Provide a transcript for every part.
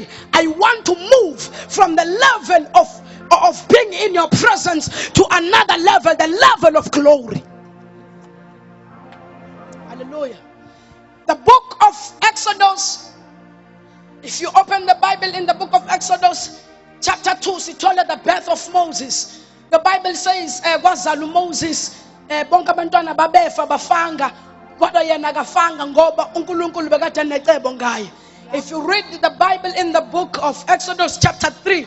today, I want to move from the level of being in your presence to another level, the level of glory. Hallelujah. The book of Exodus, if you open the Bible in the book of Exodus chapter 2, she told her the birth of Moses. The Bible says kwazalu Moses bonke abantwana babefa bafanga kodwa yena akafanga ngoba uNkulunkulu bekade necebo ngaye. If you read the Bible in the book of Exodus chapter 3,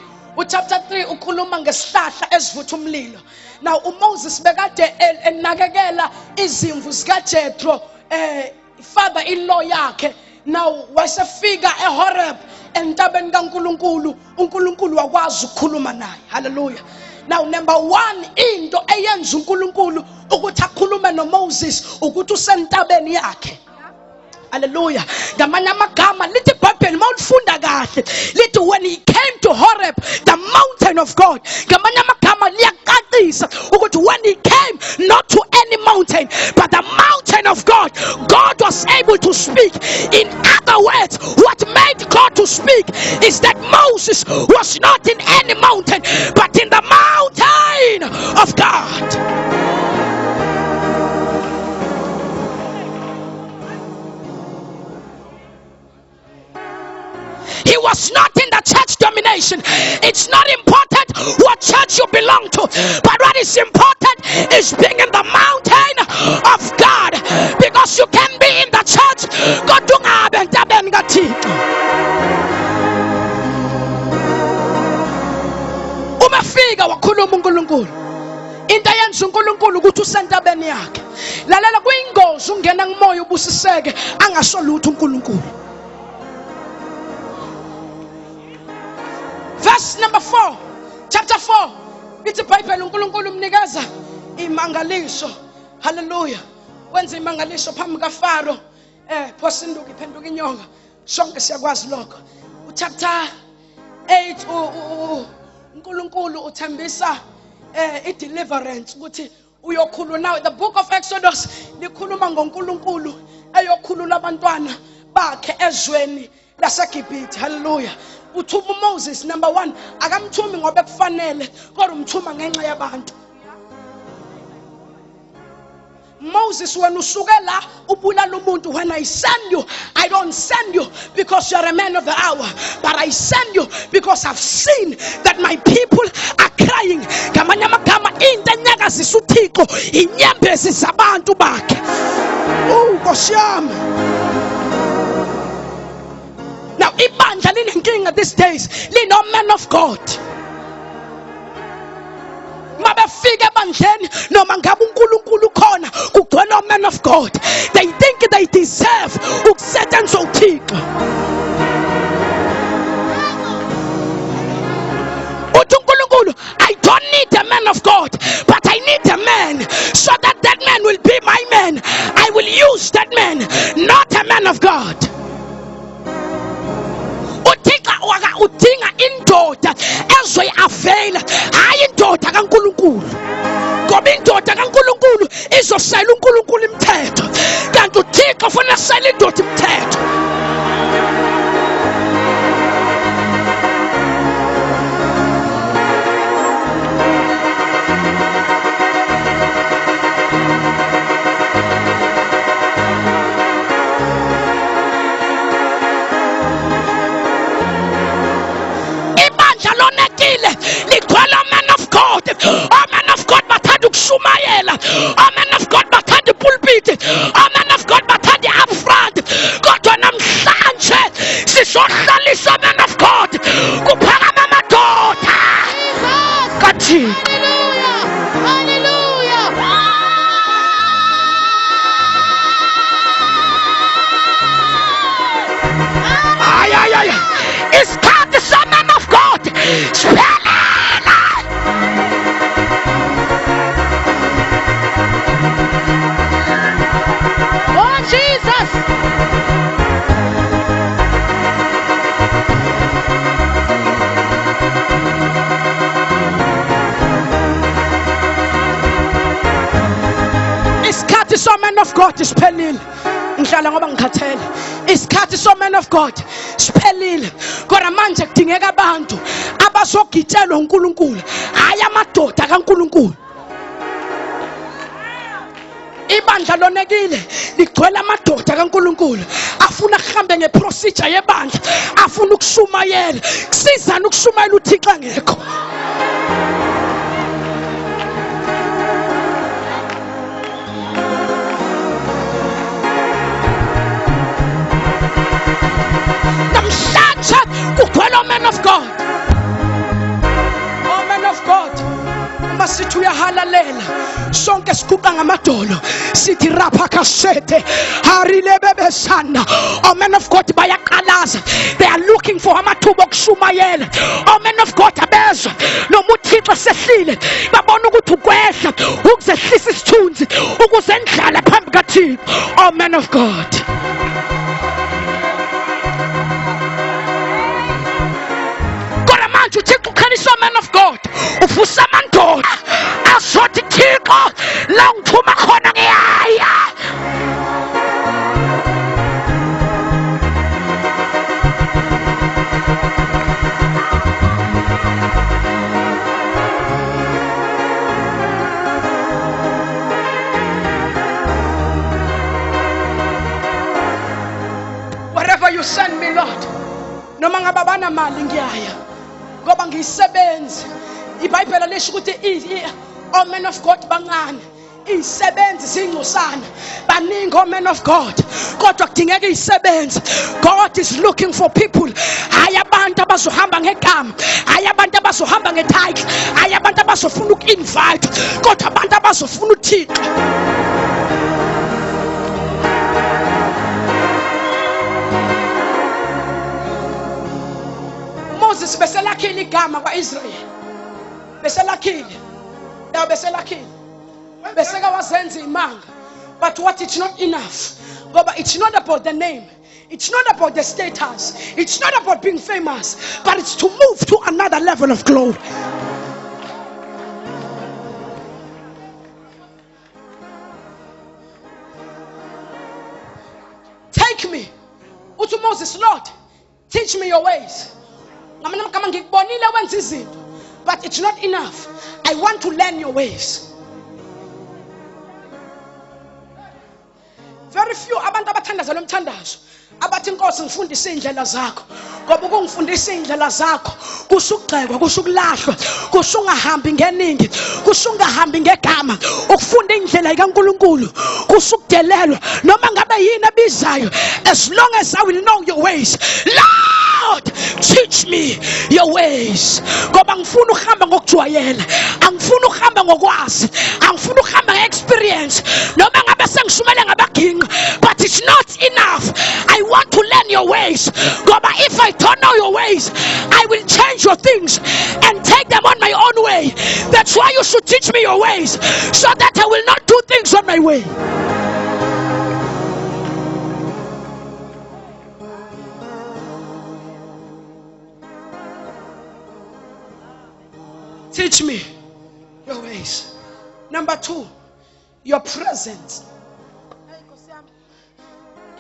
chapter 3 ukhuluma ngesihlahla esivutha umlilo. Now uMoses bekade enakekela izimvu zikaJethro father-in-law yakhe. Now wasefika eHoreb entabeni kaNkulunkulu, uNkulunkulu wakwazi ukukhuluma naye. Hallelujah. Now number one, into eyenza uNkulunkulu ukuthi akhulume noMoses ukuthi usentabeni yakhe. Hallelujah. Ngamanye amagama lithi iBhayibheli mawulifunda kahle lithi when he came to Horeb, the mountain of God. Ngamanye amagama liyaqaqisa ukuthi when he came not to any mountain but the mountain of God, God was able to speak. In other words, what made God to speak is that Moses was not in any mountain but in the mountain of God. He was not in the church domination. It's not important what church you belong to, but what is important is being in the mountain of God. Because you can be in the church, God do umafika wakhuluma uNkulunkulu. Into yenza uNkulunkulu ukuthi usentabeni yakhe. Lalela kuyingozi ungena kumoya ubusiseke angasho lutho uNkulunkulu. Verse number 4, chapter 4. It's a Bible uNkulunkulu umnikeza imangaliso. Hallelujah. Wenza imangaliso phambi kaFaro. Phosa induku iphenduka inyonga. Sonke siyakwazi lokho. Chapter 8 uNkulunkulu uthembisa deliverance ukuthi uyokhulula. Now the book of Exodus likhuluma ngoNkulunkulu eyokhulula abantwana bakhe ezweni laseGibhithe. Hallelujah. Uthuma Moses number 1 akamthumi ngoba kufanele kodwa umthuma ngenxa yabantu. Moses, when usuke la ubulala umuntu, when I send you, I don't send you because you're a man of the hour, but I send you because I've seen that my people are crying. Ngamanye amagama into enyakazisa uThixo inyembezi zabantu bakhe. Nkosi yami. Now ibandla linenkinga these days, lino man of God. Mabefika ebandleni noma ngabe uNkulunkulu khona kugcwele men of God, they think they deserve ukusetshenziswa uThixo. Uthi uNkulunkulu, I don't need a man of God, but I need a man so that that man will be my man. I will use that man, not a man of God. Udinga indoda ezoyiavela, hayi indoda kaNkulunkulu. Ngoba indoda kaNkulunkulu izosela uNkulunkulu imithetho, kanti uThixo ufuna asela indoda imithetho. Likhwela man of God. Oh man of God bathanda ukushumayela. Oh man of God bathanda pulpit. Oh man of God bathanda upfront. Kodwa namhlanje sizohlalisa man of God kuphakama amadoda. Kathixo. Hallelujah. Ay. It's called the man of God. Oh Jesus. Isikhathi so man of God isiphelile. Ngihlala ngoba ngikhathele. isikhathi so man of God siphelile. Kodwa manje kudingeka abantu abazogitshelwa uNkulunkulu, hayi amadoda kaNkulunkulu. Ibandla lonekile ligcwele amadoda kaNkulunkulu afuna kuhambe ngeprocedure yebandla, afuna ukushumayela. Kusizana ukushumayela uThixo ngekho. Namhlanje kugcwele man of God. Oh man of God, masithi uyahalalela sonke siguqa ngamadolo sithi rapha kasete harile bebesana. Oh man of God bayaqalaza, they are looking for amathuba okushumayela. Oh man of God abezwa noma uThixo sehlile babona ukuthi ukwehla ukuzehlisa isithunzi ukuze endlala phambi kaThixo. Oh man of God, uThixo ukhanisa man of God uvusa amandoda azothi Thixo la ngiphuma khona ngiyaya. Wherever you send me, Lord, noma ngababana mali ngiyaya ngoba ngiyisebenzi. iBhayibheli lisho ukuthi oh man of God bangani izisebenzi zingcosana baningi. Oh man of God kodwa kudingeka izisebenzi. God is looking for people, hayi abantu abazohamba ngegama, hayi abantu abazohamba ngetitle, hayi abantu abazofuna uku-invite, kodwa abantu abazofuna uThixo. Moses beselakhile igama kwaIsrael, beselakhile yawo, beselakhile beseka wazenza imanga. But what, it's not enough, ngoba it's not about the name, it's not about the status, it's not about being famous, but it's to move to another level of glory. Take me uthi Moses, Lord teach me your ways. But it's not enough, I want to learn your ways. Very few abantu abathandaza lo mthandazo abathi Nkosi ngifundise indlela zakho, ngoba ukungifundisa indlela zakho kusho ukugxekwa, kusho ukulahlwa, kusho ungahambi ngeningi, kusho ungahambi ngegama. Ukufunda indlela kaNkulunkulu kusho ukudelelwa noma ngabe yini abizayo, as long as I will know your ways. Lord, teach me your ways. Ngoba ngifuna ukuhamba ngokujwayela, angifuna ukuhamba ngokwazi, angifuna ukuhamba ngeexperience noma ngabe sengishumayela ngabaginqa. But it's not enough, I want to learn your ways. Ngoba if I don't know your ways, I will change your things and take them on my own way. That's why you should teach me your ways, so that I will not do things on my way. Teach me your ways. Number 2, your presence.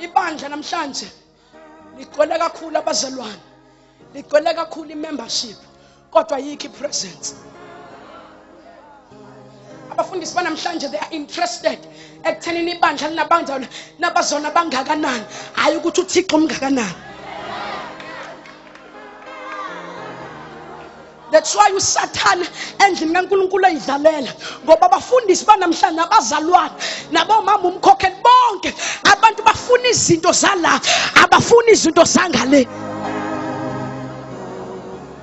Ibandla namhlanje ligcwele kakhulu abazalwane, ligcwele kakhulu membership, kodwa yikho presence. Abafundisi banamhlanje, they are interested ekuthenini ibandla linabantu nabazona bangakanani, hayi ukuthi uThixo umngakanani. That's why uSathane endlini kaNkulunkulu ayidlalela, ngoba abafundisi banamhlanje abazalwane nabomama umkhokheli bonke abantu bafuna izinto zala, abafuna izinto zangale.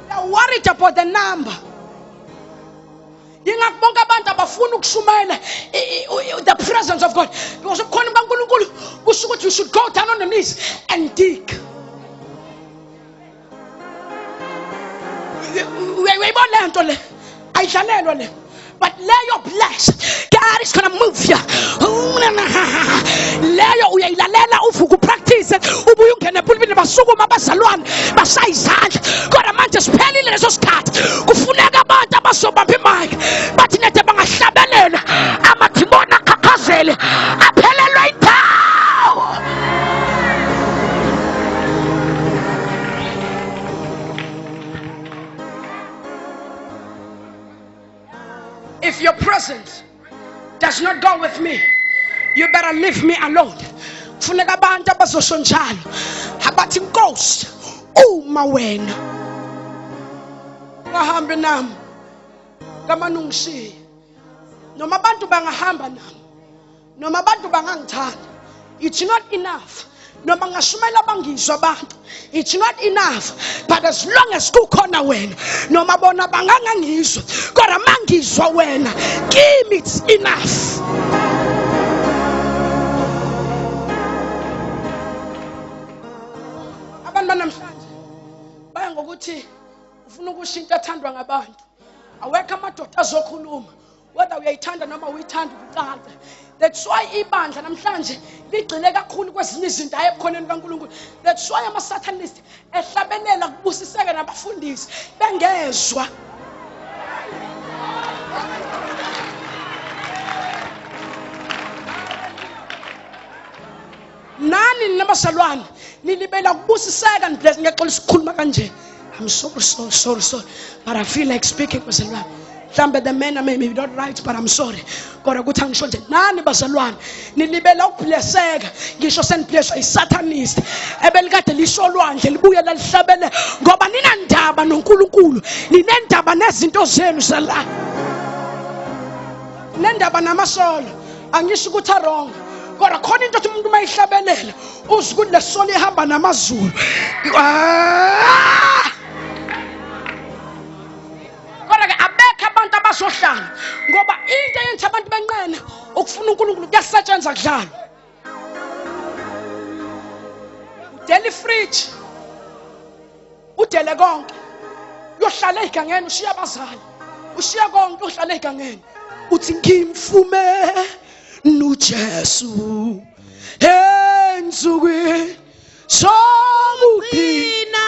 They are worried about the number. Yingakubonke abantu abafuna ukushumayela the presence of God, because khona kaNkulunkulu kusho ukuthi you should go down on the knees and dig. But lay your bless, God is gonna move you. Leyo uyayilalela uvuka practice ubuye ungene pulpini basukuma abazalwane bashaya izandla. Kodwa manje siphelile leso sikhathi, kufuneka abantu abazobamba imic bathi nethe bangahlabelela amathimona akhakhazele aphelelwe indawo. If your presence does not go with me, you better leave me alone. Kufuneka abantu abazosho njalo abathi Nkosi uma wena ngahambe nami ngamane ungishiye. Noma abantu bangahamba nami, noma abantu bangangithanda, it's not enough. Noma ngashumela bangizwa abantu, it's not enough. But as long as kukhona wena, noma bona bangangangizwa, kodwa mangizwa wena, kimi it's enough. Abantu namhlanje baya ngokuthi ufuna ukushintsha athandwa ngabantu. Awekho amadoda azokhuluma whether uyayithanda noma uyithanda ukuqala. That's why ibandla namhlanje ligcile kakhulu kwezinye izinto ayekhoneni kaNkulunkulu. That's why ama-Satanists ehlabelela kubusiseke nabafundisi bengezwa. Nani nabazalwane nilibela kubusiseka ngexoxa isikhuluma kanje. I'm sorry, but I feel like speaking bazalwane. Mhlambe the men may be not right, but I'm sorry. Kodwa kuthi angisho nje nani bazalwane nilibela ukublesseka ngisho seniblesswa i-Satanist ebelikade lisho olwandle libuye lalihlabele ngoba ninandaba noNkulunkulu, ninendaba nezinto zenu zala, ninendaba namasolo. Angisho ukuthi wrong, kodwa khona into ukuthi umuntu mayihlabelela uze ukuthi lesolo ihamba namazulu. Kodwa ke abekho abantu abazohlala ngoba into eyenza abantu benqene ukufuna uNkulunkulu kuyasetshenzwa kudlala. Udele fridge, udele konke, uyohlala egangeni ushiya abazali, ushiya konke uyohlala egangeni. Uthi ngimfume nuJesu ensukwini somugcina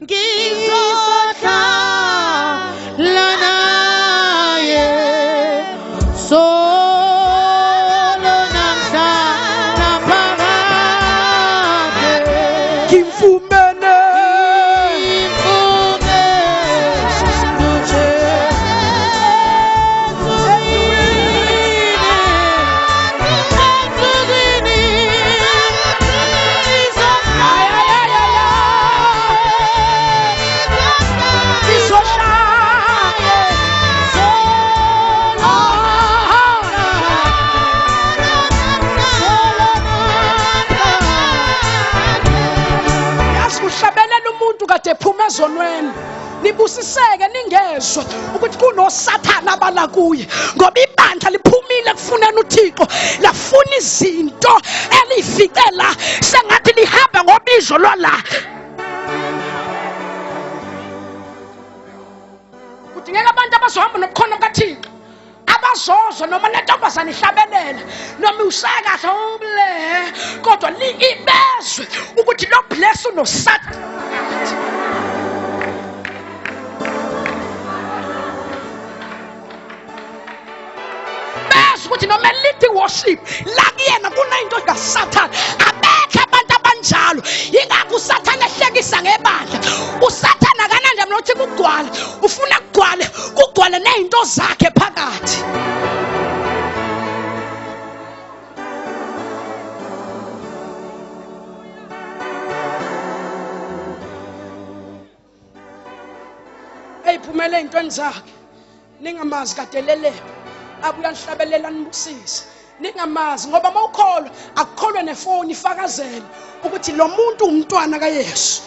ngizohlala naye solo namhlanje phakade ngimfumene ephuma ezonweni libusiseke ningezwe ukuthi kunoSathana abala kuye ngoba ibandla liphumile kufunena uThixo lafuna izinto elifikela sengathi lihamba ngobizo lola. Kudingeka abantu abazohamba nobukhona bukaThixo abazozwa noma lentombazane ihlabelela noma usaka kahle ubule kodwa ibezwe ukuthi lo bless unoSathana. Ukuthi noma lithi worship la kuyena kunento kaSathana, abekho abantu abanjalo. Yingakho uSathana ehlekisa ngebandla. uSathana kananje mna uthi kugcwala, ufuna kugcwale nezinto zakhe phakathi. Eyiphumele ezintweni zakhe ningamazi kadelelele abuya nihlabelela nibusise ningamazi ngoba mawukholwa akukholwe nefoni ifakazele ukuthi lo muntu umntwana kaYesu.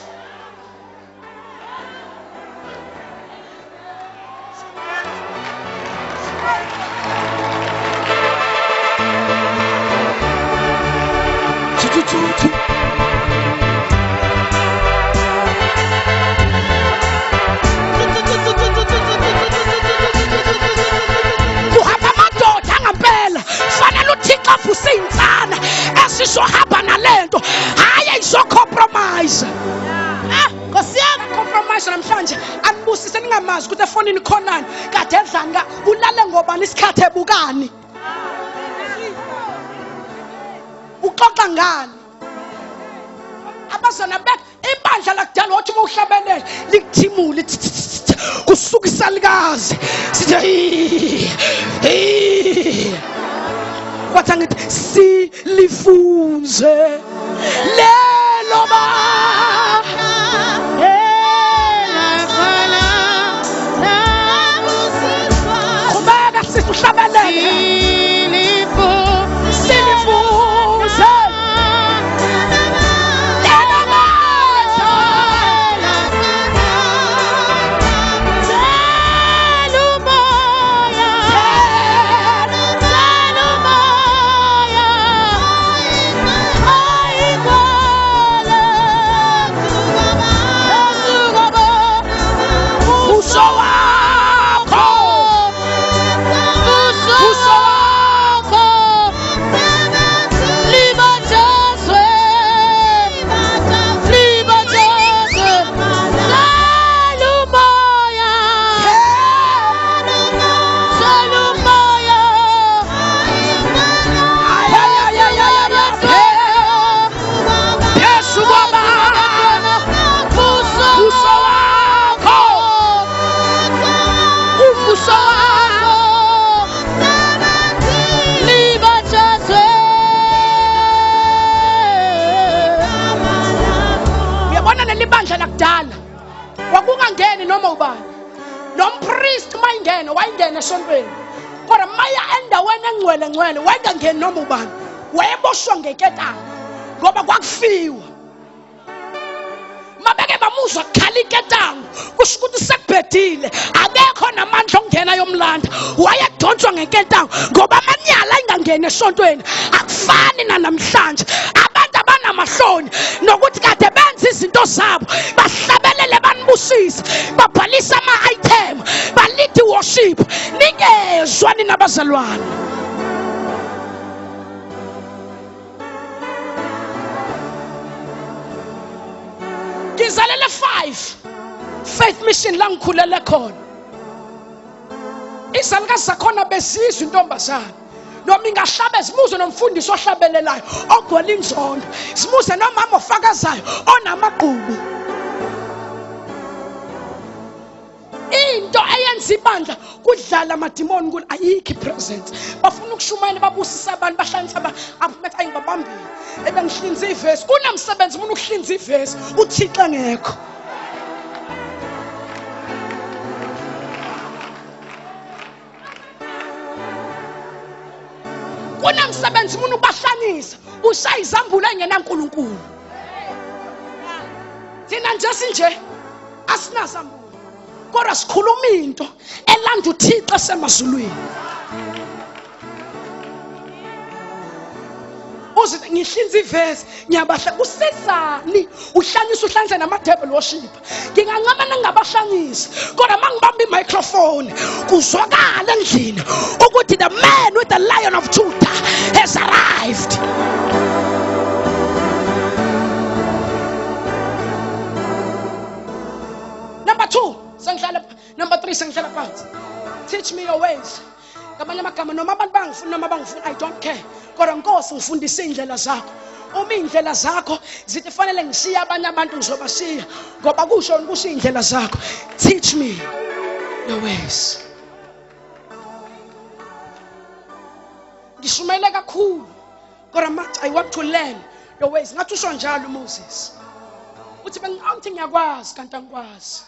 Usinsana esizohamba nalento hayi ayizocompromise. Nkosi yami compromise namhlanje anibusise ningamazi ukuthi efonini khonani kade edlani ka ulale ngobani isikhathi ebukani uxoxa ngani abazana bek ibandla lakudala wathi uma uhlabelela likuthimule kusuka isalukazi sithi wathi angithi silifunze lelo ba khubeka sisuhlabelele wakungangeni noma ubani nompriest mayingena wayingena esontweni kodwa maya endaweni engcwele wayengangeni noma ubani wayeboshwa ngeketanga ngoba kwakufiwa mabeke bamuzwa kukhala iketanga kusho ukuthi sekubhedile akekho namandla ongena yomlanda wayedontswa ngeketanga ngoba amanyala ayingangeni esontweni akufani nanamhlanje abantu abanamahloni nokuthi kade benza izinto zabo bahlabelele banibusise babhalisa ama-item balidi worship ningezwani nabazalwane ngizalele 5 faith mission la ngikhulele khona izalukazi zakhona besizwa intombazana noma ingahlabe zimuze nomfundisi ohlabelelayo ogwela inzondo simuze nomama ofakazayo onamagqubu into eyenza ibandla kudlala amadimoni kulo ayikho ipresence bafuna ukushumayela babusisa abantu bahlanisa abathi ayingibambile ebengihlinza ivesi kunomsebenzi umuntu ukuhlinza ivesi uThixo engekho kunomsebenzi umuntu ubahlanisa usayizambulo engenankulunkulu thina nje sinje asinazambulo kodwa sikhuluma into elanda uThixo esemazulwini uzithi ngihlinza ivesi ngiyabahla usizani uhlanisa nama-table worship ngingancama nangingabahlanisi kodwa mangibamba i-microphone kuzwakala endlini ukuthi the man with the lion of Judah has arrived. Number 3 sengihlala phansi. Teach me your ways. Ngamanye amagama noma abantu bangifuna noma bangifuna I don't care. Kodwa Nkosi ngifundise indlela zakho. Uma indlela zakho zithi fanele ngishiya abanye abantu ngizobashiya ngoba kusho ukuthi indlela zakho. Teach me your ways. Ngishumayela kakhulu. Kodwa manje I want to learn your ways. Ngathi usho njalo uMoses. Uthi bengithi ngiyakwazi kanti angikwazi.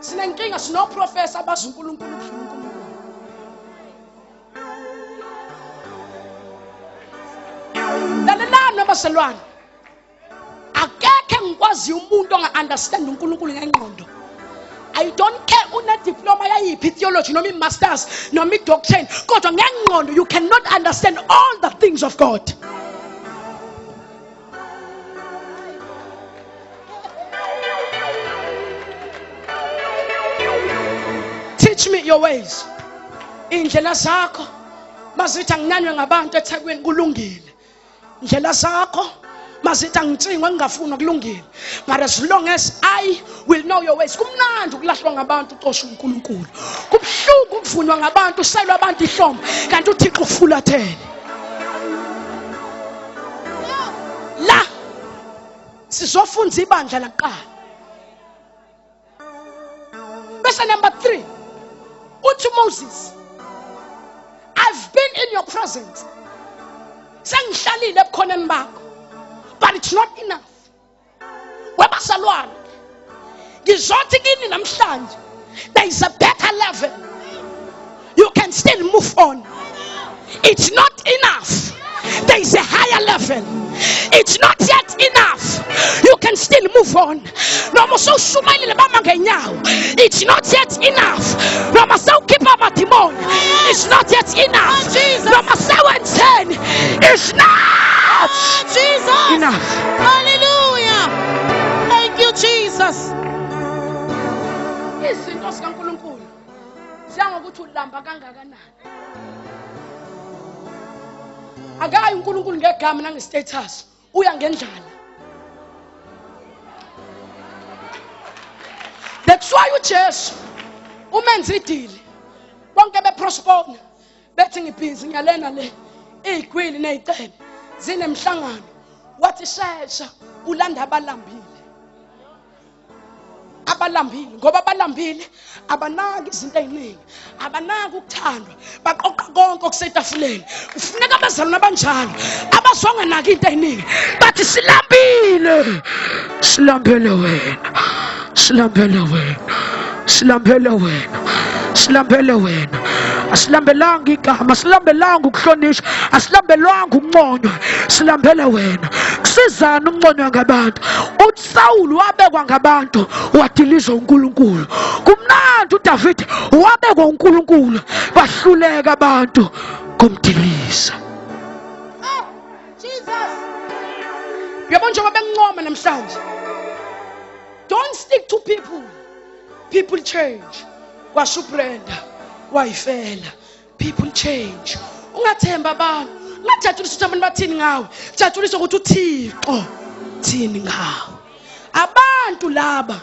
Sinenkinga sino professor abazi uNkulunkulu ukudlula uNkulunkulu. Lalelana abaselwane. Akekho ngikwazi umuntu onga-understand uNkulunkulu ngengqondo. I don't care una diploma yayiphi theology noma masters noma doctrine kodwa ngengqondo you cannot understand all the things of God. Teach me your ways. Indlela zakho mazithi anginanywe ngabantu eThekwini kulungile. Indlela zakho mazithi angicingwe ngingafuna kulungile. But as long as I will know your ways. Kumnandi ukulahlwa ngabantu uxosha uNkulunkulu. Kubhlungu ukuvunywa ngabantu uselwa abantu ihlombe kanti uThixo ufulathele. La sizofunza ibandla laqala. Verse number 3. Unto Moses, I've been in your presence. Sengihlalile ebukhoneni bakho. But it's not enough. Webasalwane. Ngizothi kini namhlanje, there is a better level. You can still move on. It's not enough. There is a higher level. It's not yet enough. You can still move on. It's not yet enough. It's not yet enough. It's not enough. Hallelujah. Thank you, Jesus. Izinto zikaNkulunkulu ziyangokuthi ulamba kangakanani. Akayi uNkulunkulu ngegama nangestatus, uya ngendlala. That's why uJesu umenza idili. Bonke beprospona bethi ngibhizi ngiyalena le igwili nezicebe zinemhlangano. Wathi shesha ulanda abalambile. Abalambile ngoba abalambile abanaki izinto eziningi, abanaki ukuthandwa, baqoqa konke okusetafuleni. Kufuneka abazalwane abanjalo abazonganaki into eziningi, bathi silambile, silambele wena, silambele wena, silambele wena, silambele wena. Asilambelanga igama, asilambelanga ukuhlonishwa, asilambelanga ukunconywa, silambele wena. Kusizana ukunconywa ngabantu. uSaul wabekwa ngabantu wadilizwa uNkulunkulu. Kumnandi uDavid wabekwa uNkulunkulu bahluleka abantu kumdiliza. Jesus. Yabona njengoba bengincoma namhlanje. Don't stick to people. People change. Washo uBrenda wayifela. People change. Ungathemba abantu. Ungathathulisa ukuthi abantu bathini ngawe. Thathulisa ukuthi uThixo thini ngawe. Abantu laba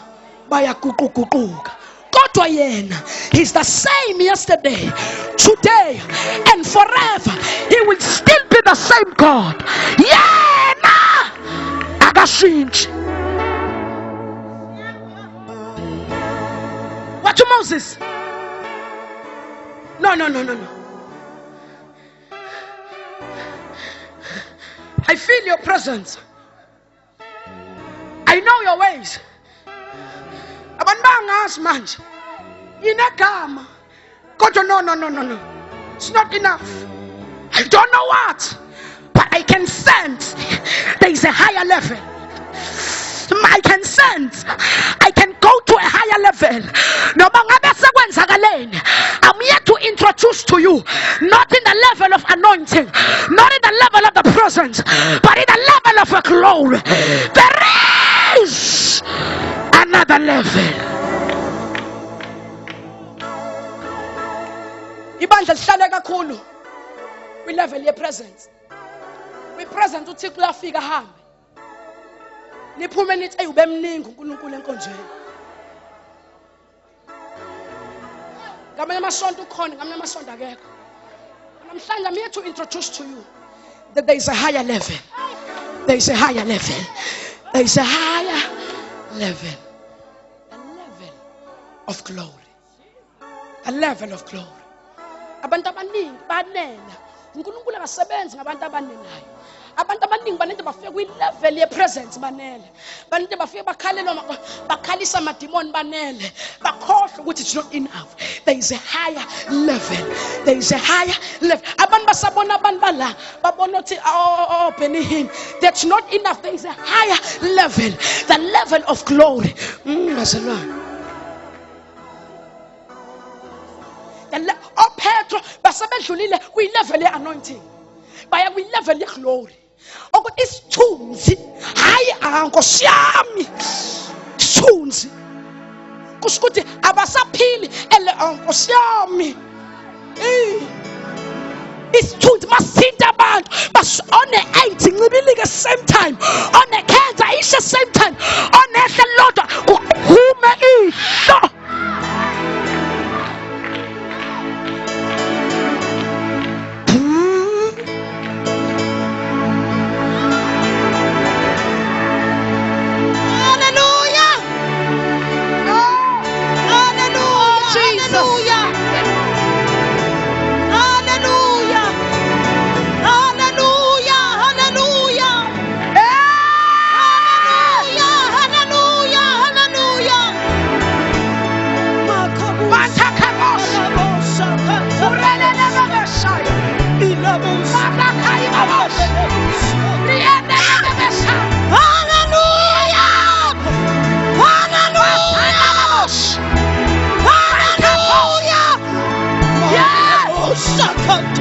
bayaguquguquka. Kodwa yena, he's the same yesterday, today and forever. He will still be the same God. Yena akashintshi. What to Moses? No. I feel your presence. I know your ways. Abantu bangazi manje. Inegama. Kodwa no. It's not enough. I don't know what, but I can sense there is a higher level. I can sense I can go to a higher level. I'm here to introduce to you, not in the level of anointing, not in the level of the presence, but in the level of a glory. There is another level. Ibandla lihlale kakhulu kwi level ye presence. We present uThixo uyafika hambe. Niphume nithi ube mningi uNkulunkulu enkonzweni. Ngamanye amasonto ukhona, ngamanye amasonto akekho. Namhlanje I'm here to introduce to you that there is a higher level. There is a higher level. There is a higher level. A level of glory. A level of glory. Abantu abaningi banena. uNkulunkulu akasebenzi ngabantu abanenayo. Abantu abaningi banento bafika kwi level ye presence banele. Banento bafika bakhalisa amademon banele. Bakhohlwa ukuthi it's not enough. There is a higher level. There is a higher level. Abantu basabona abantu bala babona ukuthi oh Benihim. That's not enough. There is a higher level. The level of glory. Petro basabedlulile kwi level ye anointing. Baya kwi level ye glory. Ukuthi isithunzi hayi Nkosi yami. Isithunzi. Kusho ukuthi abasaphili Nkosi yami. Isithunzi masithinta abantu on AIDS ncibilike same time, on cancer ishe same time, on ehle lodwa kuphume ihlo.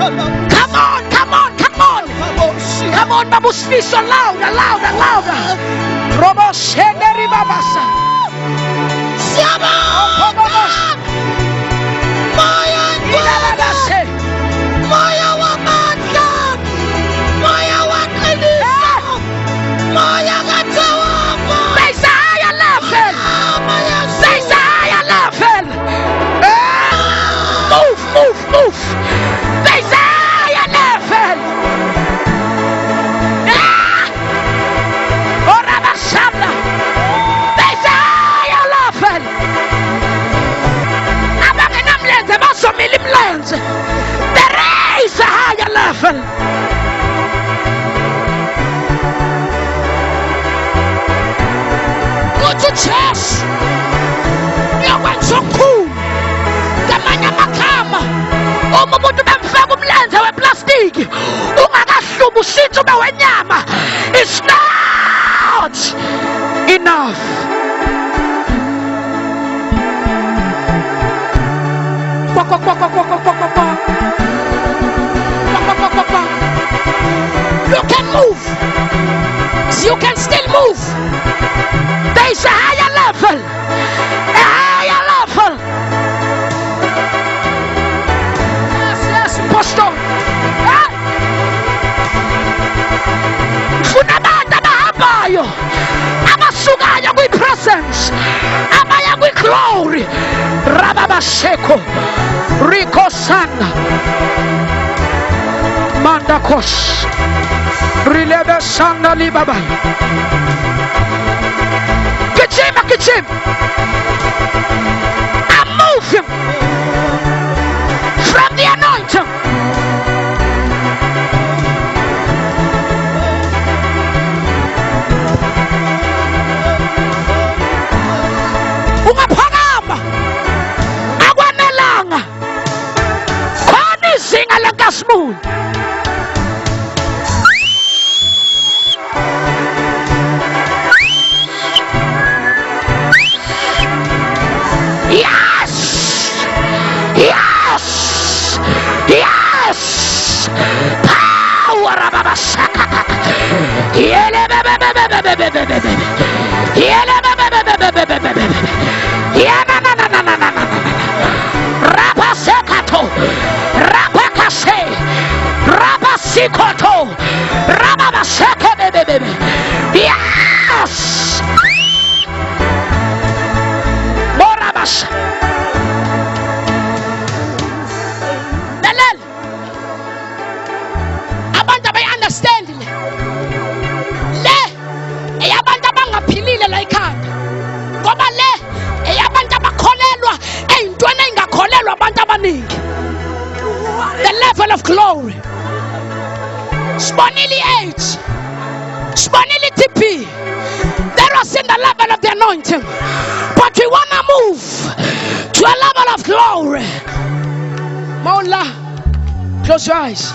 Come on, come on, come on. Come on, Babusfiso, louder, louder, louder. Robo Shenderi Babasa. Moya wamandla, moya waqiniso, moya kaThawaba. There's a higher level. There's a higher level. Move, move, move. There's a higher level. Orabashanda. There's a higher level. Abangenamlenze bazomila imlenze. There is a higher level. Go to church. Uyakwenza okukhulu. Ngamanye amagama, uma umuntu bemfaka umlenze weplastiki ungakahlubi ushintshe ube wenyama, it's not enough. You can move. You can still move. There is a higher level. A higher level. Yes, yes, Pastor. Funa abantu abahambayo, abasukayo kwi-presence, abaya kwi-glory. Rababasheko, Rico Sanga, Mandakos, Rilebe Sanga Libaba. Get him. I move him from the anointing. Ungaphakama akwanelanga khona izinga lenkazimulo. Yes! Power of Abashaka! Rapasekato! Rapakase! Rapasikoto! Rababaseke! Yes! Morabash! The level of glory. Sponily age. Sponily TP. There was in the level of the anointing. But we want to move to a level of glory. Maula, close your eyes.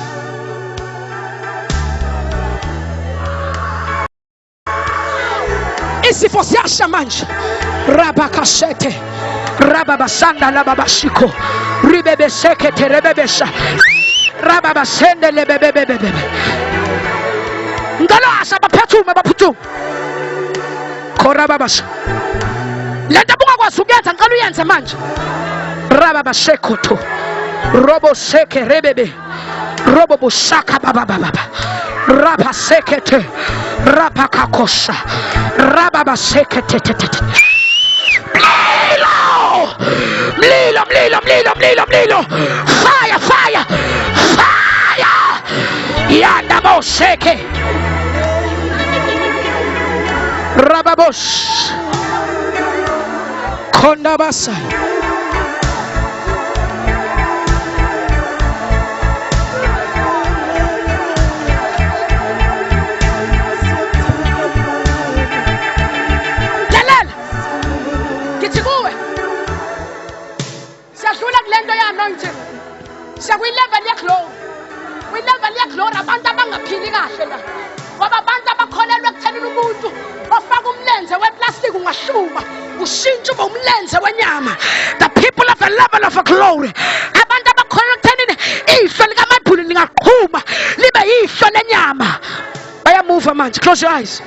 Isi fosiasha manja. Rabakashete. Rababasanda lababashiko. Ribebe sekete rebebesha. Rababasende lebebebebebe. Ngalo asaba phethume baphuthuma. Korababasha. Lento bunga kwasukenza ngalo uyenze manje. Rababashekoto. Robo seke rebebe. Robo busaka baba baba. Raba sekete. Raba kakosha. Rababa sekete tete. Mlilo. Fire. Yanda Moseke. Rababos. Kondabasa. We level ya glory. We level ya glory. Abantu abangaphili kahle la. Ngoba abantu abakholelwa ekutheni umuntu ofaka umlenze weplastic ungahluma, ushintshe ube umlenze wenyama. The people of a level of a glory. Abantu abakholelwa ekutheni ihlo likaMathuli lingaqhuma libe yihlo lenyama. Bayamove manje. Close your eyes.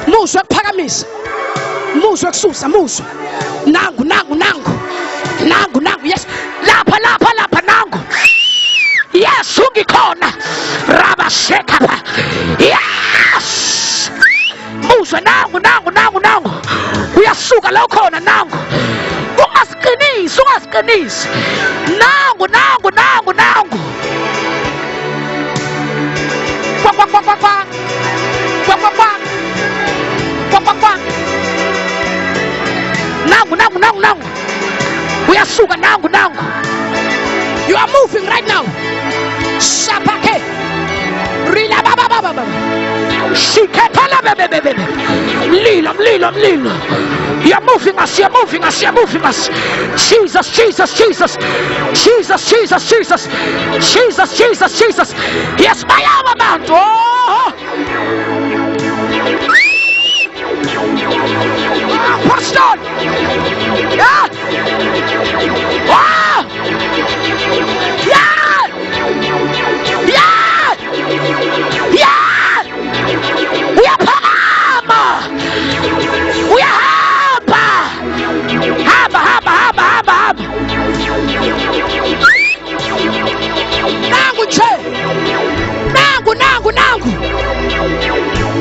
Muzwe kuphakamisa, muzwe kususa, muzwe nangu. Yes, lapha nangu. Yes, ungikhona rabasheka. Yes, muzwe nangu. Uyasuka la ukhona nangu. Ungasiqinisi. Nangu. Nangu. Uyasuka nangu. You are moving right now. Sapake. Rila baba. Shiketala bebe. Lilo. You're moving us. Jesus. Yes, my armament. Oh. Pastor. Yeah. Wow. Yeah. We are Pama. We are Haba. Nangu.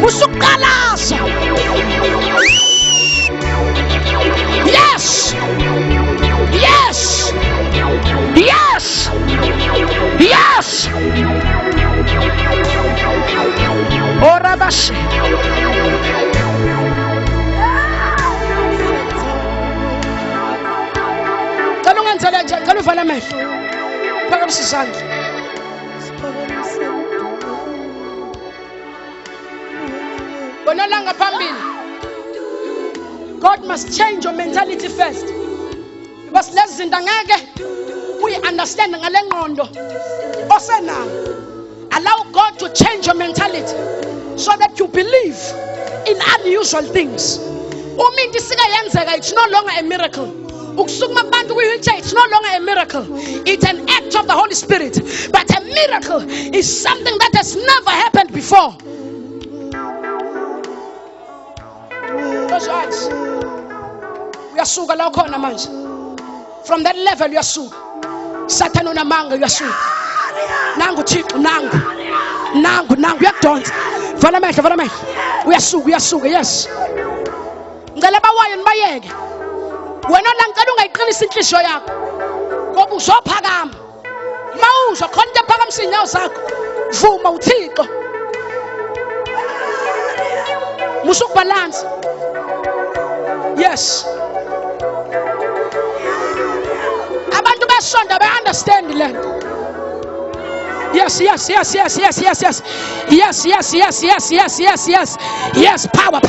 Usukalasa. Yes. Orabashi. Can you follow me? Phakamisa isandla. Bonalanga phambili. God must change your mentality first. Because lezi zinto angeke we understand ngale ngqondo osenayo. Allow God to change your mentality so that you believe in unusual things. Uminti sikayenzeka, it's no longer a miracle. Ukusukuma kubantu kwi-wheelchair, it's no longer a miracle. It's an act of the Holy Spirit. But a miracle is something that has never happened before. Close your eyes. Uyasuka la ukhona manje. From that level uyasuka. Satan unamanga uyasuka. Nangu Thixo, nangu uyakudonsa. Vala amehlo. Uyasuka. Yes. Ngicela bawayo nibayeke. Wena la ngicela ungayiqinisa inhliziyo yakho. Ngoba uzophakama. Mawuzwa khona into ephakamisa inyawo zakho. Vuma uThixo. Musukubalance. Yes. Abantu basonda ba understand lento. Yes. Yes. Power.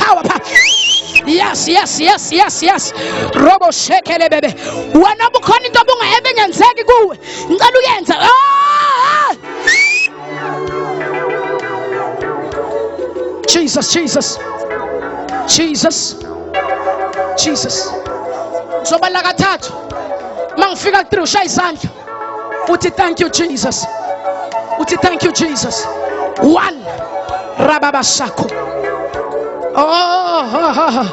Yes. Robo shekele bebe. Wena bukhona into obungahebe ngenzeki kuwe. Ngicela uyenza. Jesus. Sobala kathathu. Mangifika ku3 ushaya izandla. Uthi thank you Jesus. 1 Rababashako. Oh,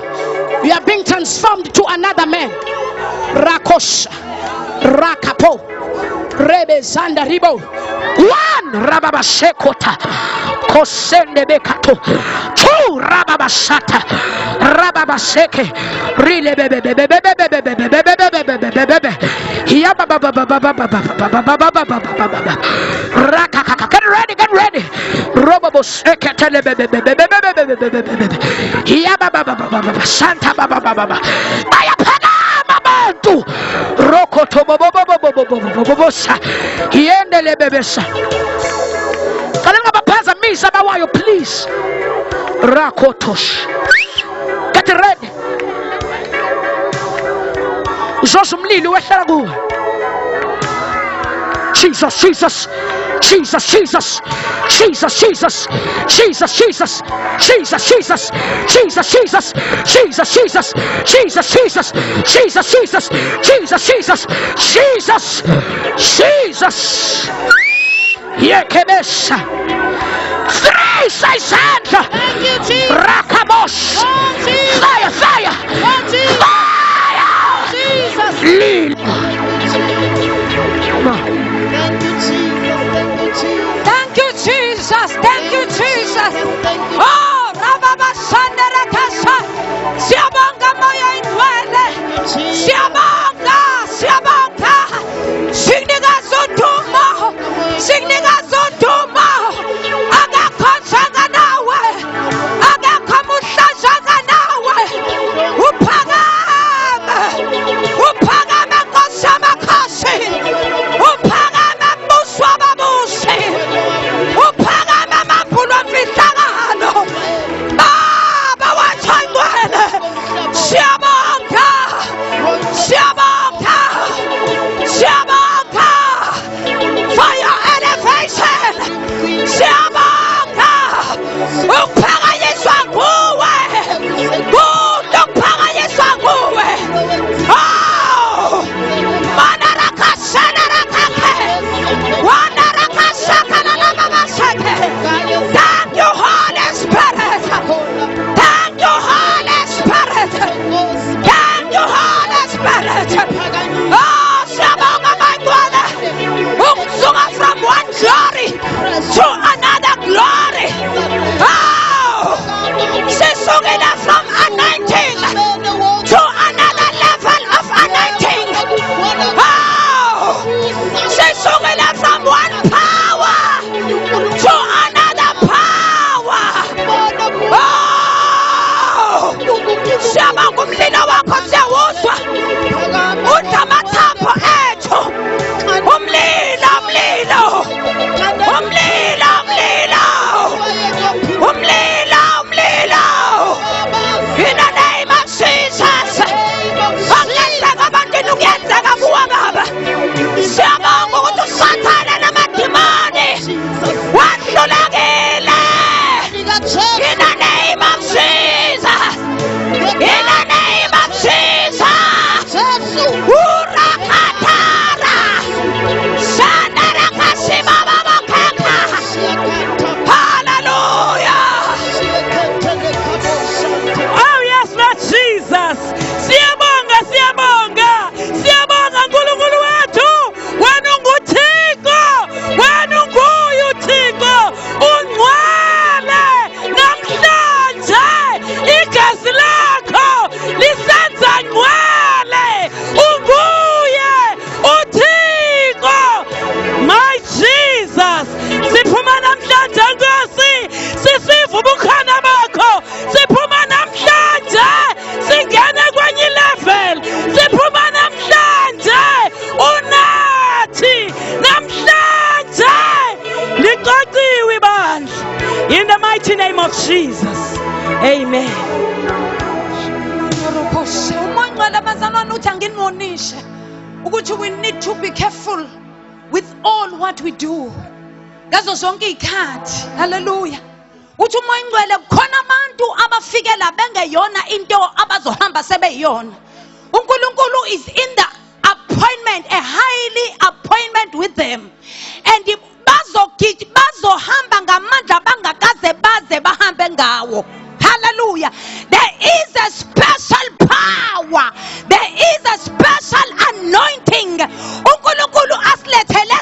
you are being transformed to another man. Rakosha, Rakapo, Rebe Zanda Ribo. 1 Rababashekota, Kosende Bekato. 2 Rababashata, Rababasheke, Rile Bebe. Get ready. Robobos Ekatele Santa Baba. Ayapagamatu Rokoto Bobosa. Yendele Bebesa. Kalanga Bapaza Misa Bawayo, please. Rakotosh. Get ready. Josum Lili Westaragu. Jesus. Jesus, Jesus, Jesus, Jesus, Jesus, Jesus, Jesus, Jesus, Jesus, Jesus, Jesus, Jesus, Jesus, Jesus, Jesus, Jesus, Jesus, Jesus, Jesus, Jesus. Yekebesha. Three, say Santa. Thank you, Jesus. Rakabosh. Oh, Jesus. Fire, fire. Oh, Jesus. Fire. Jesus. Lean. Thank you, Jesus. Thank you, Jesus. Thank you, Jesus. Thank you, Jesus. Thank you. Oh, Rababa Sandera Kasha. Siabanga Maya Indwele. Siabanga, Siabanga. Signiga Zotuma. Signiga Zotuma. Aga Konsaga Nawe. Aga Kamushaga Nawe. Upagama. Upagama Kosama Kasi. Upagama Muswaba Musi. Upagama Mampulwa Fisagano. Baba Wachangwele. Siabanga. Siabanga. Siabanga. Fire elevation. Siabanga. Upagayeswa kuwe. Upagayeswa kuwe. Oh! Manaraka Sanarakake. Wanaraka Sakananamasake. Thank you, Holy Spirit. Thank you, Holy Spirit. Thank you, Holy Spirit. Oh, Shabanga, my brother. Umsunga from one glory to another glory. Oh, Sisungina from anointing to another level of anointing. Oh, Sisungina from one power to another power. Oh, Shabanga, umlilo wakho siyawuzwa. Utamathambo ethu. Umlilo, umlilo. Umlilo, umlilo. Umlilo, umlilo. In the name of Jesus. Akuyenzeka abantwini kuyenzeka kuwe baba. Siyabonga ukuthi usathane namadimoni wahlulekile. In the name of Jesus. In the name of Jesus. Urakatara. Sandarakashima babakeka. Hallelujah. Oh yes, Lord Jesus. Siyabonga, siyabonga. Siyabonga Nkulunkulu wethu. Wena unguThixo. Wena unguye uThixo. Ungcwele namhlanje. Igazi lakho lisenza ngcwele. Unguye uThixo. My Jesus. Siphuma namhlanje Nkosi. Sisiva ubukhona bakho. Siphuma namhlanje. Singene kwenye level. Siphuma namhlanje. Unathi namhlanje. Liqoqiwe bandla. In the mighty name of Jesus. Amen. Umangcwele bazalwane uthi anginimonishe ukuthi we need to be careful with all what we do. Ngazo zonke izikhathi. Hallelujah. Uthi umangcwele kukhona abantu abafike la bengeyona into abazohamba sebeyiyona. uNkulunkulu is in the appointment, a highly appointment with them. And bazohamba ngamandla bangakaze baze bahambe ngawo. Hallelujah. There is a special power. There is a special anointing. uNkulunkulu asilethele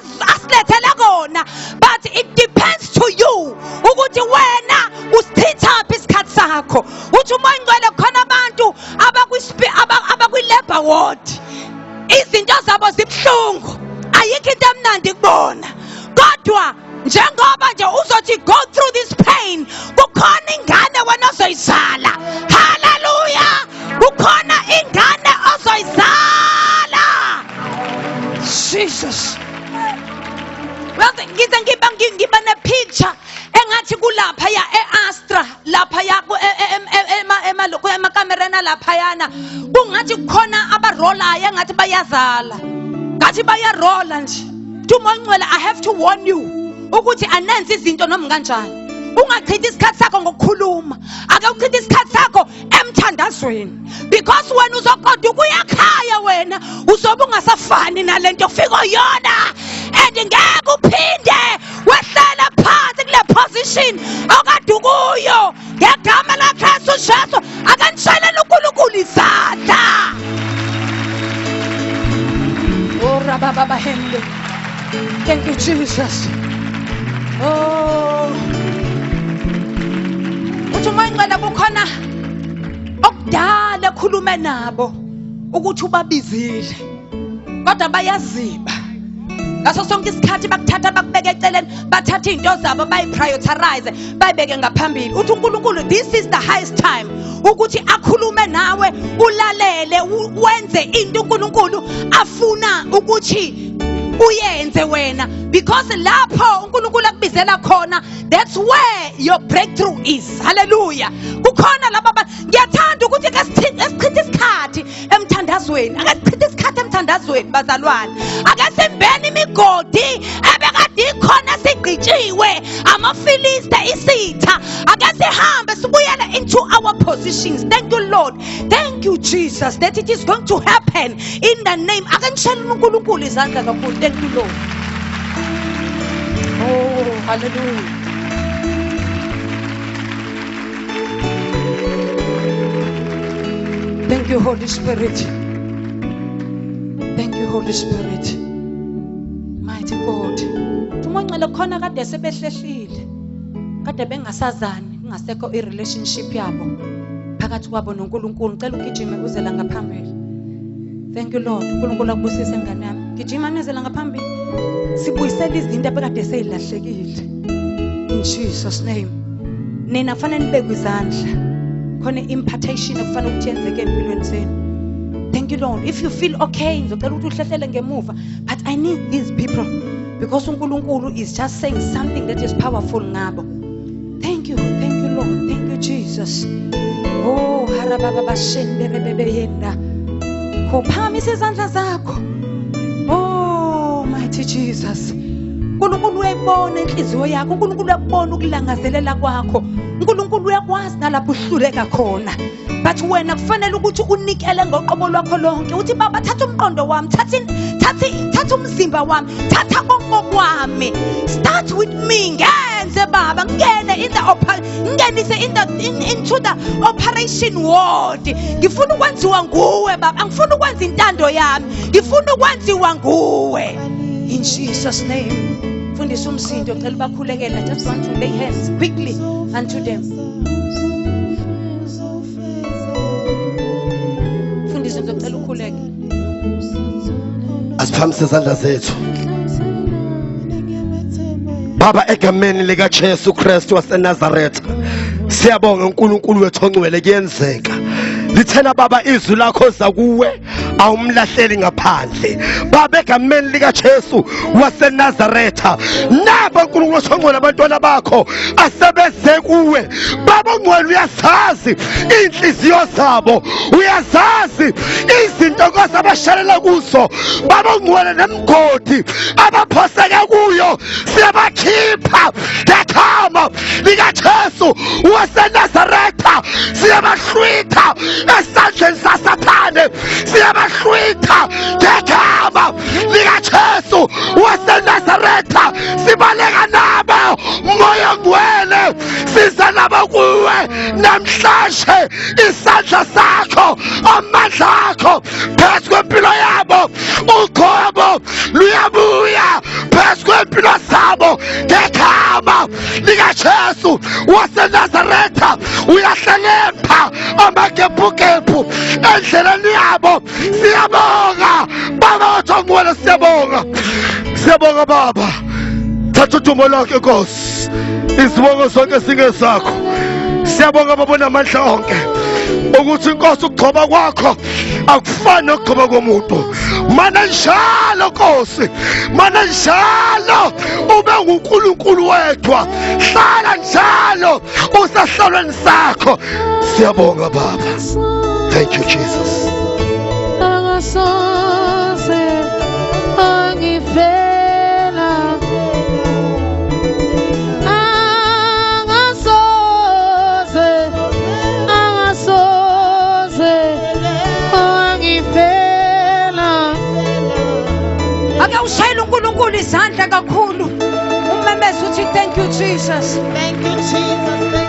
kona. But it depends to you. Ukuthi wena usithitha phi isikhathi sakho. Uthi umangcwele khona abantu abakwi labor ward. Izinto zabo zibhlungu. Ayikho into emnandi kubona. Kodwa njengoba nje uzothi go through this pain, kukhona ingane wena ozoyizala. Hallelujah. Kukhona ingane ozoyizala. Jesus. Well, ngiba ne picture engathi kulapha ya eAstra lapha ya emakamerana lapha yana kungathi kukhona abarolayo engathi bayazala ngathi bayarola nje. Tumangcwele, I have to warn you ukuthi anenze izinto noma kanjani. Ungachithi isikhathi sakho ngokukhuluma, ake uchithe isikhathi sakho emthandazweni, because wena uzoqonda ukuya ekhaya wena uzobe ungasafani nalento ofika yona, and ngeke uphinde wehlele phansi kule position okade ukuyo. Ngegama laKristu Jesu akanishayelele uNkulunkulu izandla. Oh rababa hembe. Thank you Jesus. Oh, uthi mangcela kukhona okudala ekhulume nabo ukuthi ubabizile kodwa bayaziba. Ngaso sonke isikhathi bakuthatha bakubeke eceleni, bathatha izinto zabo bayiprioritize, bayibeke ngaphambili. Uthi uNkulunkulu, this is the highest time ukuthi akhulume nawe, ulalele, wenze into uNkulunkulu afuna ukuthi uyenze wena, because lapho uNkulunkulu akubizela khona, that's where your breakthrough is. Hallelujah. Kukhona laba ngiyathanda ukuthi ke sichithe isikhathi emthandazweni, ake sichithe isikhathi emthandazweni bazalwane, ake simbene imigodi ebekade ikhona sigqitshiwe amafiliste isitha, ake sihambe sibuyele into our positions. Thank you Lord, thank you Jesus, that it is going to happen in the name. Ake ngishela uNkulunkulu izandla kakhulu. Thank you Lord. Oh hallelujah. Thank you Holy Spirit. Thank you Holy Spirit. Mighty God. Tumonqele khona kade sebehlehlile. Kade bengasazani, kungasekho irelationship yabo phakathi kwabo noNkulunkulu. Ngicela ugijime uzela ngaphambili. Thank you Lord. uNkulunkulu akubusise ngane yami. Gijima nezela ngaphambili. Sibuyisela izinto ebekade seyilahlekile. In Jesus name. Nina fanele nibeke izandla. Khona impartation okufanele ukuthi yenzeke empilweni zenu. Thank you Lord. If you feel okay, ngicela ukuthi uhlehlele ngemuva, but I need these people because uNkulunkulu is just saying something that is powerful ngabo. Thank you Lord. Thank you Jesus. Oh harababa bashende bebeyenda. Khophamisa izandla zakho. Oh mighty Jesus. uNkulunkulu uyayibona inhliziyo yakho, uNkulunkulu uyakubona ukulangazelela kwakho, uNkulunkulu uyakwazi nalapho uhluleka khona, but wena kufanele ukuthi unikele ngoqobo lwakho lonke. Uthi baba, thatha umqondo wami, thatha umzimba wami, thatha konke kwami, start with me. Ngenze baba, ngene into the operation ward. Ngifuna ukwenziwa nguwe baba, angifuni ukwenza intando yami, ngifuna ukwenziwa nguwe. In Jesus name. Fundisa umsindo, cela bakhulekele. I just want to lay hands quickly unto them. Fundisa umsindo, cela ukhuleke. Asiphamise izandla zethu. Baba, egameni lika Jesu Kristu waseNazaretha, siyabonga uNkulunkulu wethu ongcwele kuyenzeka. Lithena baba izwi lakho zakuwe awumlahleli ngaphandle. Baba, egameni lika Jesu waseNazaretha, naba uNkulunkulu wethu ongcwele abantwana bakho asebeze kuwe. Baba ongcwele, uyazazi inhliziyo zabo, uyazazi izinto abashalela kuzo. Baba ongcwele, nemgodi abaphoseke kuyo siyabakhipha ngegama lika Jesu waseNazaretha. Siyabahlwitha esandleni saSathane, siyabahlwitha ngegama lika Jesu waseNazaretha. Sibaleka nabo moya ongcwele, siza nabo kuwe namhlanje. Isandla sakho, amandla akho phezu kwempilo yabo, uqobo luyabuya phezu kwempilo zabo ngegama lika Jesu waseNazaretha. Uyahlelepha amagebhugebhu endleleni yabo. Siyabonga baba wethu ongcwele, siyabonga, siyabonga baba. Thatha udumo lakho Nkosi, izibongo zonke singezakho. Siyabonga baba namandla onke ukuthi Nkosi ukugcoba kwakho akufani nokugcoba komuntu. Mana njalo Nkosi, mana njalo ube nguNkulunkulu wedwa, hlala njalo usahlalweni sakho. Siyabonga baba. Thank you Jesus. ake ushayele uNkulunkulu izandla kakhulu umemeze uthi thank you Jesus. Thank you, Jesus. Thank